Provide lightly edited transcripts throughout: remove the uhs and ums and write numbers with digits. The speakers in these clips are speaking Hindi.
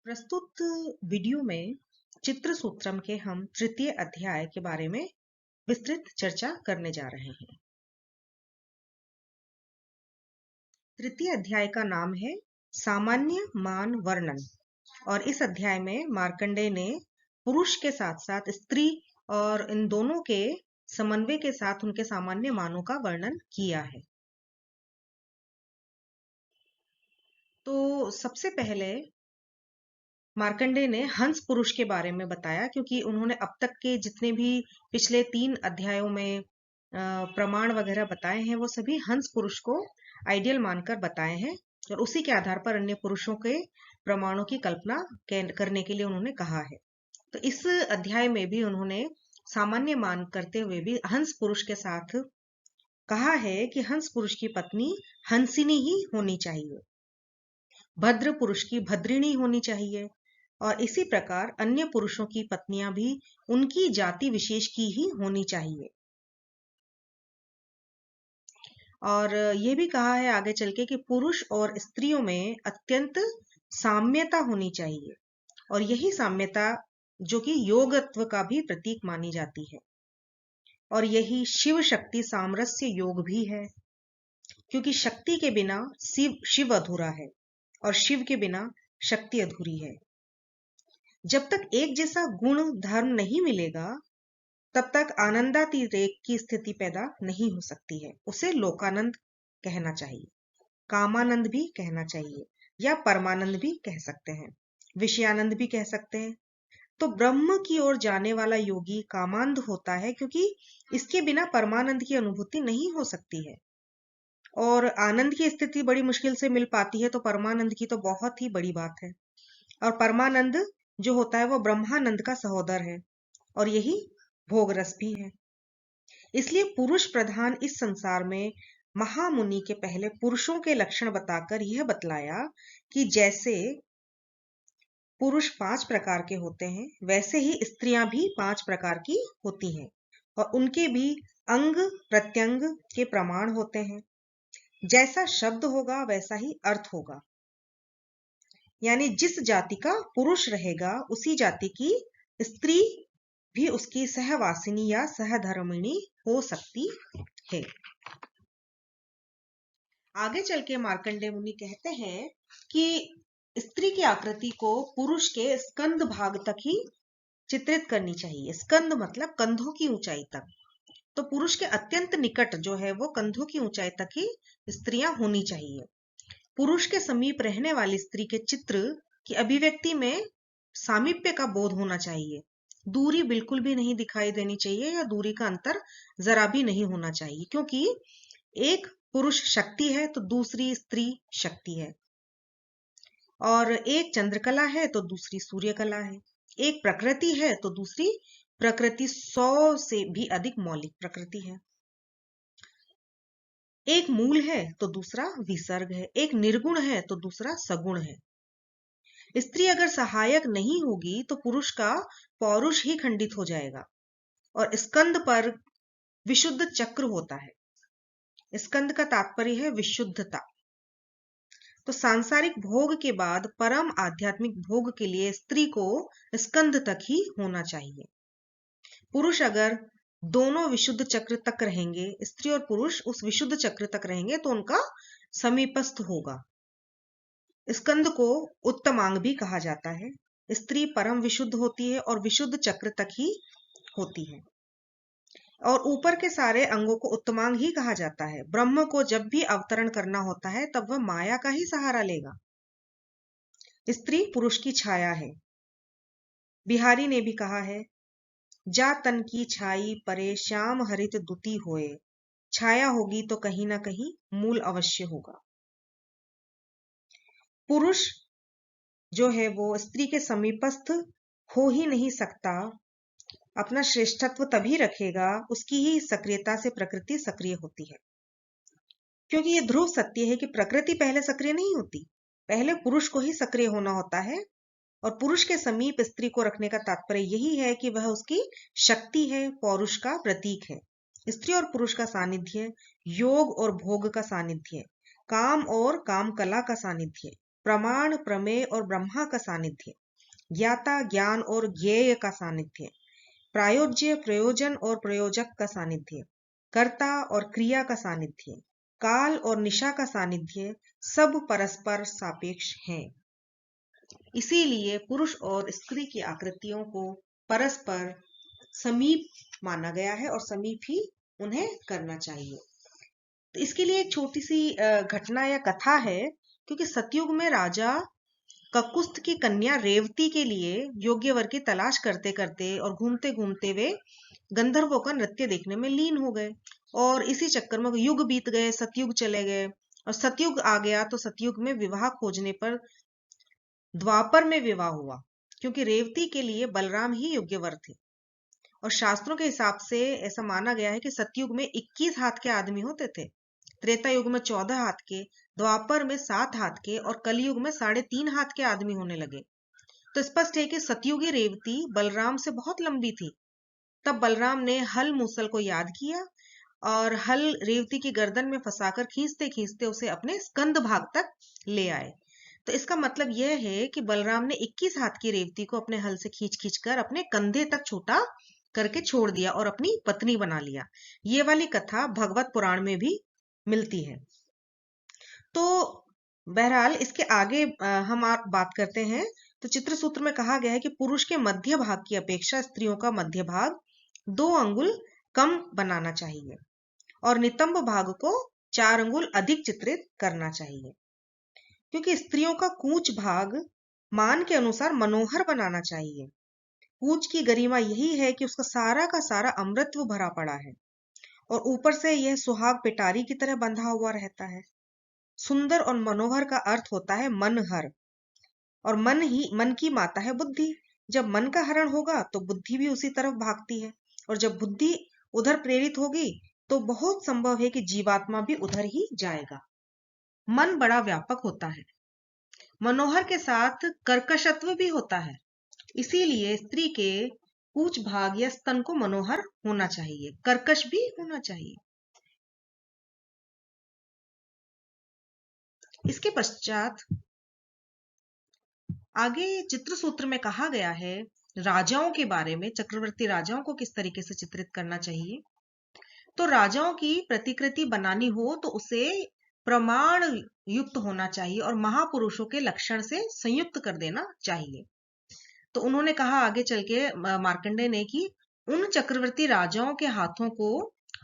प्रस्तुत वीडियो में चित्र सूत्रम के हम तृतीय अध्याय के बारे में विस्तृत चर्चा करने जा रहे हैं। तृतीय अध्याय का नाम है सामान्य मान वर्णन और इस अध्याय में मार्कंडेय ने पुरुष के साथ साथ स्त्री और इन दोनों के समन्वय के साथ उनके सामान्य मानों का वर्णन किया है। तो सबसे पहले मार्कंडेय ने हंस पुरुष के बारे में बताया, क्योंकि उन्होंने अब तक के जितने भी पिछले 3 अध्यायों में प्रमाण वगैरह बताए हैं वो सभी हंस पुरुष को आइडियल मानकर बताए हैं और उसी के आधार पर अन्य पुरुषों के प्रमाणों की कल्पना करने के लिए उन्होंने कहा है। तो इस अध्याय में भी उन्होंने सामान्य मान करते हुए भी हंस पुरुष के साथ कहा है कि हंस पुरुष की पत्नी हंसिनी ही होनी चाहिए, भद्र पुरुष की भद्रिणी होनी चाहिए और इसी प्रकार अन्य पुरुषों की पत्नियां भी उनकी जाति विशेष की ही होनी चाहिए। और ये भी कहा है आगे चल के कि पुरुष और स्त्रियों में अत्यंत साम्यता होनी चाहिए और यही साम्यता जो कि योगत्व का भी प्रतीक मानी जाती है और यही शिव शक्ति सामरस्य योग भी है, क्योंकि शक्ति के बिना शिव अधूरा है और शिव के बिना शक्ति अधूरी है। जब तक एक जैसा गुण धर्म नहीं मिलेगा तब तक आनंदातिरेक की स्थिति पैदा नहीं हो सकती है। उसे लोकानंद कहना चाहिए, कामानंद भी कहना चाहिए या परमानंद भी कह सकते हैं, विषयानंद भी कह सकते हैं। तो ब्रह्म की ओर जाने वाला योगी कामानंद होता है, क्योंकि इसके बिना परमानंद की अनुभूति नहीं हो सकती है और आनंद की स्थिति बड़ी मुश्किल से मिल पाती है, तो परमानंद की तो बहुत ही बड़ी बात है। और परमानंद जो होता है वो ब्रह्मानंद का सहोदर है और यही भोग रस भी है। इसलिए पुरुष प्रधान इस संसार में महामुनि के पहले पुरुषों के लक्षण बताकर यह बतलाया कि जैसे पुरुष 5 प्रकार के होते हैं वैसे ही स्त्रियां भी 5 प्रकार की होती हैं और उनके भी अंग प्रत्यंग के प्रमाण होते हैं। जैसा शब्द होगा वैसा ही अर्थ होगा, यानी जिस जाति का पुरुष रहेगा उसी जाति की स्त्री भी उसकी सहवासिनी या सहधर्मिणी हो सकती है। आगे चल के मार्कंडेय मुनि कहते हैं कि स्त्री की आकृति को पुरुष के स्कंद भाग तक ही चित्रित करनी चाहिए। स्कंद मतलब कंधों की ऊंचाई तक। तो पुरुष के अत्यंत निकट जो है वो कंधों की ऊंचाई तक ही स्त्रियां होनी चाहिए। पुरुष के समीप रहने वाली स्त्री के चित्र की अभिव्यक्ति में सामीप्य का बोध होना चाहिए। दूरी बिल्कुल भी नहीं दिखाई देनी चाहिए या दूरी का अंतर जरा भी नहीं होना चाहिए, क्योंकि एक पुरुष शक्ति है तो दूसरी स्त्री शक्ति है और एक चंद्रकला है तो दूसरी सूर्यकला है, एक प्रकृति है तो दूसरी प्रकृति 100 से भी अधिक मौलिक प्रकृति है, एक मूल है तो दूसरा विसर्ग है, एक निर्गुण है तो दूसरा सगुण है। स्त्री अगर सहायक नहीं होगी तो पुरुष का पौरुष ही खंडित हो जाएगा और स्कंद पर विशुद्ध चक्र होता है। स्कंद का तात्पर्य है विशुद्धता। तो सांसारिक भोग के बाद परम आध्यात्मिक भोग के लिए स्त्री को स्कंद तक ही होना चाहिए। पुरुष अगर दोनों विशुद्ध चक्र तक रहेंगे, स्त्री और पुरुष उस विशुद्ध चक्र तक रहेंगे तो उनका समीपस्थ होगा। स्कंद को उत्तमांग भी कहा जाता है। स्त्री परम विशुद्ध होती है और विशुद्ध चक्र तक ही होती है और ऊपर के सारे अंगों को उत्तमांग ही कहा जाता है। ब्रह्म को जब भी अवतरण करना होता है तब वह माया का ही सहारा लेगा। स्त्री पुरुष की छाया है। बिहारी ने भी कहा है, जा तन की छाई परे श्याम हरित दुती होए, छाया होगी तो कहीं ना कहीं मूल अवश्य होगा। पुरुष जो है वो स्त्री के समीपस्थ हो ही नहीं सकता। अपना श्रेष्ठत्व तभी रखेगा उसकी ही सक्रियता से प्रकृति सक्रिय होती है, क्योंकि ये ध्रुव सत्य है कि प्रकृति पहले सक्रिय नहीं होती, पहले पुरुष को ही सक्रिय होना होता है और पुरुष के समीप स्त्री को रखने का तात्पर्य यही है कि वह उसकी शक्ति है, पौरुष का प्रतीक है। स्त्री और पुरुष का सानिध्य योग और भोग का सानिध्य, काम और काम कला का सानिध्य, प्रमाण, प्रमेय और ब्रह्मा का सानिध्य, ज्ञाता, ज्ञान और ज्ञेय का सानिध्य, प्रायोज्य, प्रयोजन और प्रयोजक का सानिध्य, कर्ता और क्रिया का सानिध्य, काल और निशा का सानिध्य, सब परस्पर सापेक्ष हैं। इसीलिए पुरुष और स्त्री की आकृतियों को परस्पर समीप माना गया है और समीप ही उन्हें करना चाहिए। तो इसके लिए एक छोटी सी घटना या कथा है, क्योंकि सतयुग में राजा ककुस्थ की कन्या रेवती के लिए योग्य वर की तलाश करते करते और घूमते घूमते वे गंधर्वों का नृत्य देखने में लीन हो गए, और इसी चक्कर में युग बीत गए, सतयुग चले गए, और सतयुग आ गया तो सतयुग में विवाह खोजने पर द्वापर में विवाह हुआ, क्योंकि रेवती के लिए बलराम ही योग्य वर थे। और शास्त्रों के हिसाब से ऐसा माना गया है कि सतयुग में 21 हाथ के आदमी होते थे, त्रेता युग में 14 हाथ के, द्वापर में 7 हाथ के और कलयुग में 3.5 हाथ के आदमी होने लगे। तो स्पष्ट है कि सतयुगी रेवती बलराम से बहुत लंबी थी। तब बलराम ने हल मूसल को याद किया और हल रेवती की गर्दन में फंसाकर खींचते खींचते उसे अपने स्कंद भाग तक ले आए। तो इसका मतलब यह है कि बलराम ने 21 हाथ की रेवती को अपने हल से खींच खींच कर अपने कंधे तक छोटा करके छोड़ दिया और अपनी पत्नी बना लिया। ये वाली कथा भगवत पुराण में भी मिलती है। तो बहरहाल इसके आगे हम आप बात करते हैं। तो चित्र सूत्र में कहा गया है कि पुरुष के मध्य भाग की अपेक्षा स्त्रियों का मध्य भाग 2 अंगुल कम बनाना चाहिए और नितंब भाग को 4 अंगुल अधिक चित्रित करना चाहिए, क्योंकि स्त्रियों का कूच भाग मान के अनुसार मनोहर बनाना चाहिए। कूच की गरिमा यही है कि उसका सारा का सारा अमृतत्व भरा पड़ा है और ऊपर से यह सुहाग पिटारी की तरह बंधा हुआ रहता है। सुंदर और मनोहर का अर्थ होता है मनहर, और मन की माता है बुद्धि। जब मन का हरण होगा तो बुद्धि भी उसी तरफ भागती है, और जब बुद्धि उधर प्रेरित होगी तो बहुत संभव है कि जीवात्मा भी उधर ही जाएगा। मन बड़ा व्यापक होता है, मनोहर के साथ कर्कशत्व भी होता है। इसीलिए स्त्री के कूच भाग या स्तन को मनोहर होना चाहिए, कर्कश भी होना चाहिए। इसके पश्चात आगे चित्र सूत्र में कहा गया है राजाओं के बारे में, चक्रवर्ती राजाओं को किस तरीके से चित्रित करना चाहिए। तो राजाओं की प्रतिकृति बनानी हो तो उसे प्रमाण युक्त होना चाहिए और महापुरुषों के लक्षण से संयुक्त कर देना चाहिए। तो उन्होंने कहा आगे चल के मार्कंडेय ने कि उन चक्रवर्ती राजाओं के हाथों को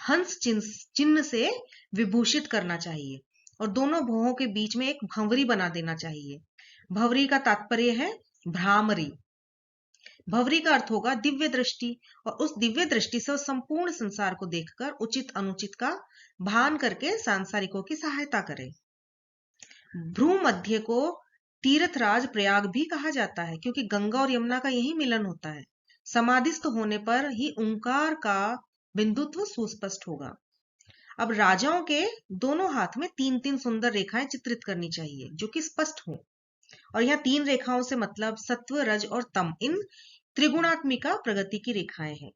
हंस चिन्ह से विभूषित करना चाहिए और दोनों भुवों के बीच में एक भंवरी बना देना चाहिए। भंवरी का तात्पर्य है भ्रामरी। भंवरी का अर्थ होगा दिव्य दृष्टि, और उस दिव्य दृष्टि से संपूर्ण संसार को देखकर उचित अनुचित का भान करके सांसारिकों की सहायता करे। भ्रू मध्य को तीर्थराज प्रयाग भी कहा जाता है, क्योंकि गंगा और यमुना का यही मिलन होता है। समाधिस्थ होने पर ही ओंकार का बिंदुत्व सुस्पष्ट होगा। अब राजाओं के दोनों हाथ में 3-3 सुंदर रेखाएं चित्रित करनी चाहिए जो कि स्पष्ट हो, और यहाँ 3 रेखाओं से मतलब सत्व, रज और तम, इन त्रिगुणात्मिका प्रगति की रेखाएं हैं।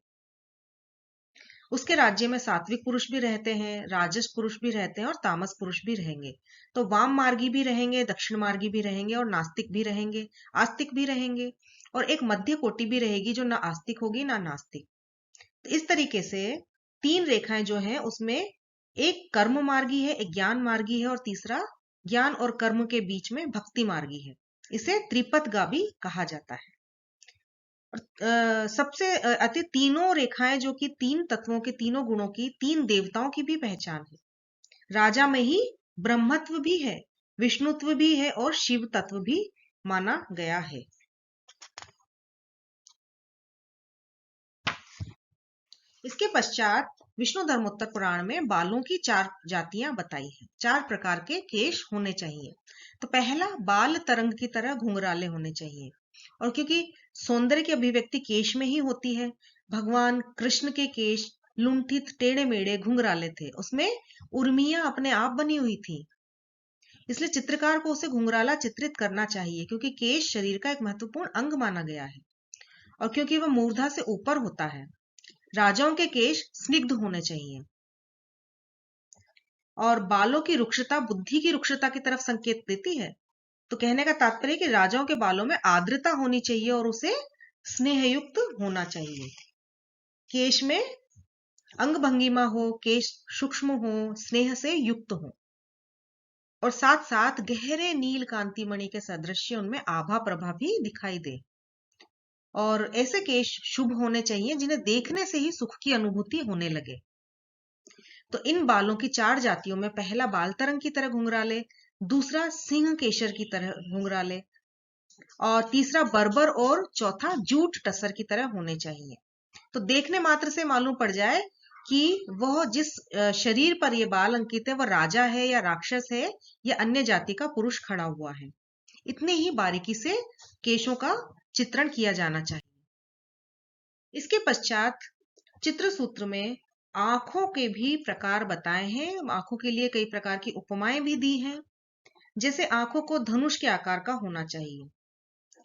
उसके राज्य में सात्विक पुरुष भी रहते हैं, राजस पुरुष भी रहते हैं और तामस पुरुष भी रहेंगे। तो वाम मार्गी भी रहेंगे, दक्षिण मार्गी भी रहेंगे और नास्तिक भी रहेंगे, आस्तिक भी रहेंगे, और एक मध्य कोटि भी रहेगी जो ना आस्तिक होगी ना नास्तिक। तो इस तरीके से 3 रेखाएं जो है उसमें एक कर्म मार्गी है, एक ज्ञान मार्गी है और तीसरा ज्ञान और कर्म के बीच में भक्ति मार्गी है। इसे त्रिपथगा भी कहा जाता है। सबसे अति तीनों रेखाएं जो कि 3 तत्वों के, तीनों गुणों की, 3 देवताओं की भी पहचान है। राजा में ही ब्रह्मत्व भी है, विष्णुत्व भी है और शिव तत्व भी माना गया है। इसके पश्चात विष्णु धर्मोत्तर पुराण में बालों की 4 जातियां बताई हैं। 4 प्रकार के केश होने चाहिए। तो पहला, बाल तरंग की तरह घुंघराले होने चाहिए, और क्योंकि सौंदर्य की अभिव्यक्ति केश में ही होती है, भगवान कृष्ण के केश लुंठित, टेढ़े मेढ़े, घुंघराले थे, उसमें उर्मियां अपने आप बनी हुई थी, इसलिए चित्रकार को उसे घुंघराला चित्रित करना चाहिए, क्योंकि केश शरीर का एक महत्वपूर्ण अंग माना गया है और क्योंकि वह मूर्धा से ऊपर होता है। राजाओं के केश स्निग्ध होने चाहिए, और बालों की रुक्षता बुद्धि की रुक्षता की तरफ संकेत देती है। तो कहने का तात्पर्य कि राजाओं के बालों में आर्द्रता होनी चाहिए और उसे स्नेहयुक्त होना चाहिए। केश में अंग भंगिमा हो, केश सूक्ष्म हो, स्नेह से युक्त हो, और साथ साथ गहरे नील कांति मणि के सदृश उनमें आभा प्रभा भी दिखाई दे। और ऐसे केश शुभ होने चाहिए जिन्हें देखने से ही सुख की अनुभूति होने लगे। तो इन बालों की 4 जातियों में पहला बाल तरंग की तरह घुंघराले, दूसरा सिंह केशर की तरह घुंघराले, और तीसरा बर्बर, और चौथा जूट टसर की तरह होने चाहिए। तो देखने मात्र से मालूम पड़ जाए कि वह जिस शरीर पर ये बाल अंकित है वह राजा है या राक्षस है या अन्य जाति का पुरुष खड़ा हुआ है। इतने ही बारीकी से केशों का चित्रण किया जाना चाहिए। इसके पश्चात चित्र सूत्र में आंखों के भी प्रकार बताए हैं। आंखों के लिए कई प्रकार की उपमाएं भी दी हैं। जैसे आंखों को धनुष के आकार का होना चाहिए,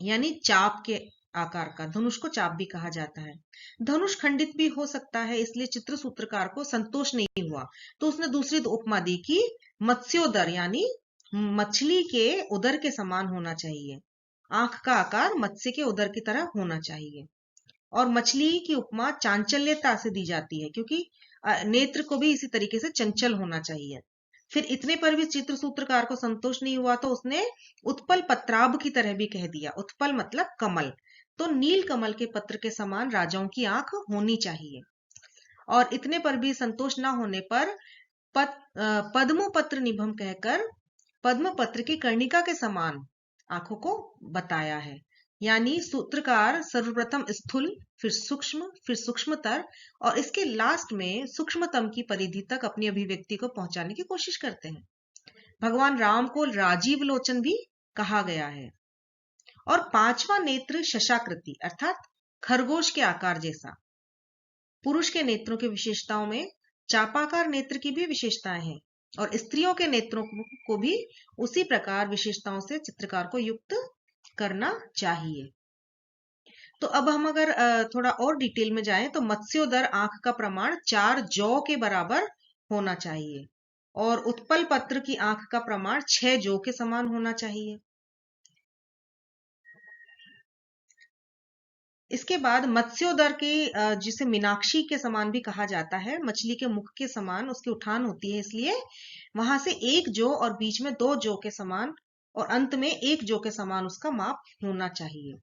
यानी चाप के आकार का। धनुष को चाप भी कहा जाता है। धनुष खंडित भी हो सकता है, इसलिए चित्र सूत्रकार को संतोष नहीं हुआ तो उसने दूसरी उपमा दी कि मत्स्योदर, यानी मछली के उदर के समान होना चाहिए। आंख का आकार मत्स्य के उदर की तरह होना चाहिए। और मछली की उपमा चांचल्यता से दी जाती है, क्योंकि नेत्र को भी इसी तरीके से चंचल होना चाहिए। फिर इतने पर भी चित्र सूत्रकार को संतोष नहीं हुआ तो उसने उत्पल पत्राभ की तरह भी कह दिया। उत्पल मतलब कमल, तो नील कमल के पत्र के समान राजाओं की आंख होनी चाहिए। और इतने पर भी संतोष न होने पर पद्म पत्र निभम कहकर पद्म पत्र की कर्णिका के समान आंखों को बताया है। यानी सूत्रकार सर्वप्रथम स्थूल, फिर सूक्ष्म, फिर सूक्ष्मतर, और इसके लास्ट में सूक्ष्मतम की परिधि तक अपनी अभिव्यक्ति को पहुंचाने की कोशिश करते हैं। भगवान राम को राजीव लोचन भी कहा गया है। और 5वां नेत्र शशाकृति अर्थात खरगोश के आकार जैसा। पुरुष के नेत्रों की विशेषताओं में चापाकार नेत्र की भी विशेषताएं हैं, और स्त्रियों के नेत्रों को भी उसी प्रकार विशेषताओं से चित्रकार को युक्त करना चाहिए। तो अब हम अगर थोड़ा और डिटेल में जाएं तो मत्स्योदर आंख का प्रमाण 4 जौ के बराबर होना चाहिए, और उत्पल पत्र की आंख का प्रमाण 6 जौ के समान होना चाहिए। इसके बाद मत्स्योदर के, जिसे मीनाक्षी के समान भी कहा जाता है, मछली के मुख के समान उसकी उठान होती है, इसलिए वहां से 1 जौ और बीच में 2 जौ के समान और अंत में 1 जौ के समान उसका माप होना चाहिए।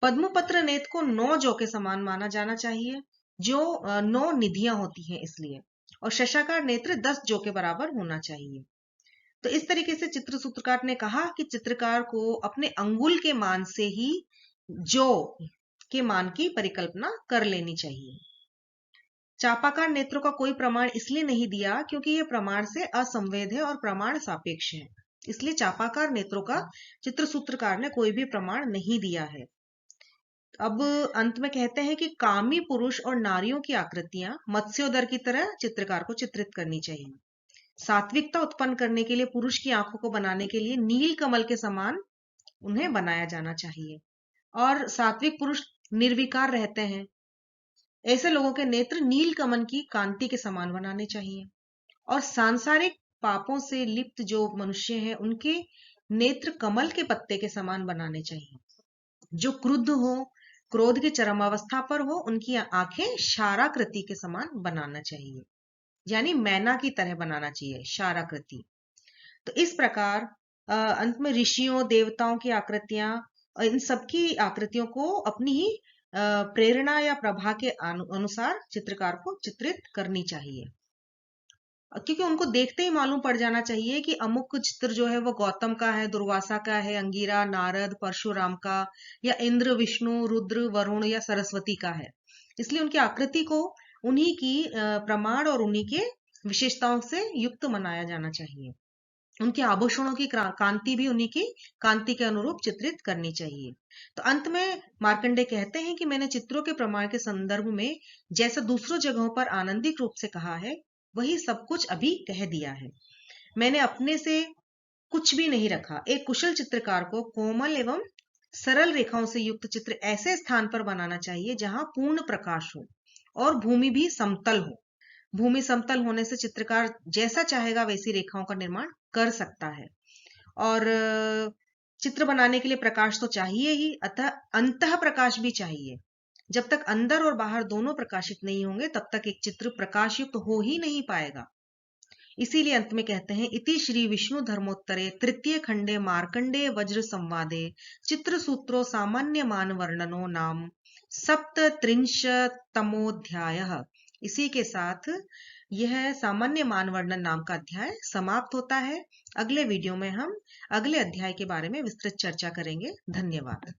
पद्मपत्र नेत्र को 9 जौ के समान माना जाना चाहिए, जो 9 निधियां होती हैं इसलिए। और शशाकार नेत्र 10 जौ के बराबर होना चाहिए। तो इस तरीके से चित्र सूत्रकार ने कहा कि चित्रकार को अपने अंगुल के मान से ही जौ के मान की परिकल्पना कर लेनी चाहिए। चापाकार नेत्रों का कोई प्रमाण इसलिए नहीं दिया क्योंकि यह प्रमाण से असंवेद है और प्रमाण सापेक्ष है, इसलिए चापाकार नेत्रों का चित्र सूत्रकार ने कोई भी प्रमाण नहीं दिया है। अब अंत में कहते हैं कि कामी पुरुष और नारियों की आकृतियां मत्स्योदर की तरह चित्रकार को चित्रित करनी चाहिए। सात्विकता उत्पन्न करने के लिए पुरुष की आंखों को बनाने के लिए नील कमल के समान उन्हें बनाया जाना चाहिए। और सात्विक पुरुष निर्विकार रहते हैं, ऐसे लोगों के नेत्र नील कमल की कांति के समान बनाने चाहिए। और सांसारिक पापों से लिप्त जो मनुष्य हैं उनके नेत्र कमल के पत्ते के समान बनाने चाहिए। जो क्रुद्ध हो, क्रोध की चरमावस्था पर हो, उनकी आंखें शाराकृति के समान बनाना चाहिए, यानी मैना की तरह बनाना चाहिए, शाराकृति। तो इस प्रकार अंत में ऋषियों, देवताओं की आकृतियां, इन सबकी आकृतियों को अपनी ही प्रेरणा या प्रभा के अनुसार चित्रकार को चित्रित करनी चाहिए, क्योंकि उनको देखते ही मालूम पड़ जाना चाहिए कि अमुक चित्र जो है वो गौतम का है, दुर्वासा का है, अंगिरा, नारद, परशुराम का, या इंद्र, विष्णु, रुद्र, वरुण या सरस्वती का है। इसलिए उनकी आकृति को उन्हीं की प्रमाण और उन्हीं के विशेषताओं से युक्त मनाया जाना चाहिए। उनके आभूषणों की कांति भी उन्हीं की कांति के अनुरूप चित्रित करनी चाहिए। तो अंत में मार्कंडे कहते हैं कि मैंने चित्रों के प्रमाण के संदर्भ में जैसा दूसरों जगहों पर आनंदिक रूप से कहा है, वही सब कुछ अभी कह दिया है। मैंने अपने से कुछ भी नहीं रखा। एक कुशल चित्रकार को कोमल एवं सरल रेखाओं से युक्त चित्र ऐसे स्थान पर बनाना चाहिए जहां पूर्ण प्रकाश हो और भूमि भी समतल हो। भूमि समतल होने से चित्रकार जैसा चाहेगा वैसी रेखाओं का निर्माण कर सकता है। और चित्र बनाने के लिए प्रकाश तो चाहिए ही, अतः अंतः प्रकाश भी चाहिए। जब तक अंदर और बाहर दोनों प्रकाशित नहीं होंगे तब तक एक चित्र प्रकाशयुक्त हो ही नहीं पाएगा। इसीलिए अंत में कहते हैं, इति श्री विष्णु धर्मोत्तरे तृतीय खंडे मार्कंडे वज्र संवादे चित्र सूत्रो सामान्य मान वर्णनो नाम सप्तत्रिंशतमोध्यायः। इसी के साथ यह सामान्य मान वर्णन नाम का अध्याय समाप्त होता है। अगले वीडियो में हम अगले अध्याय के बारे में विस्तृत चर्चा करेंगे। धन्यवाद।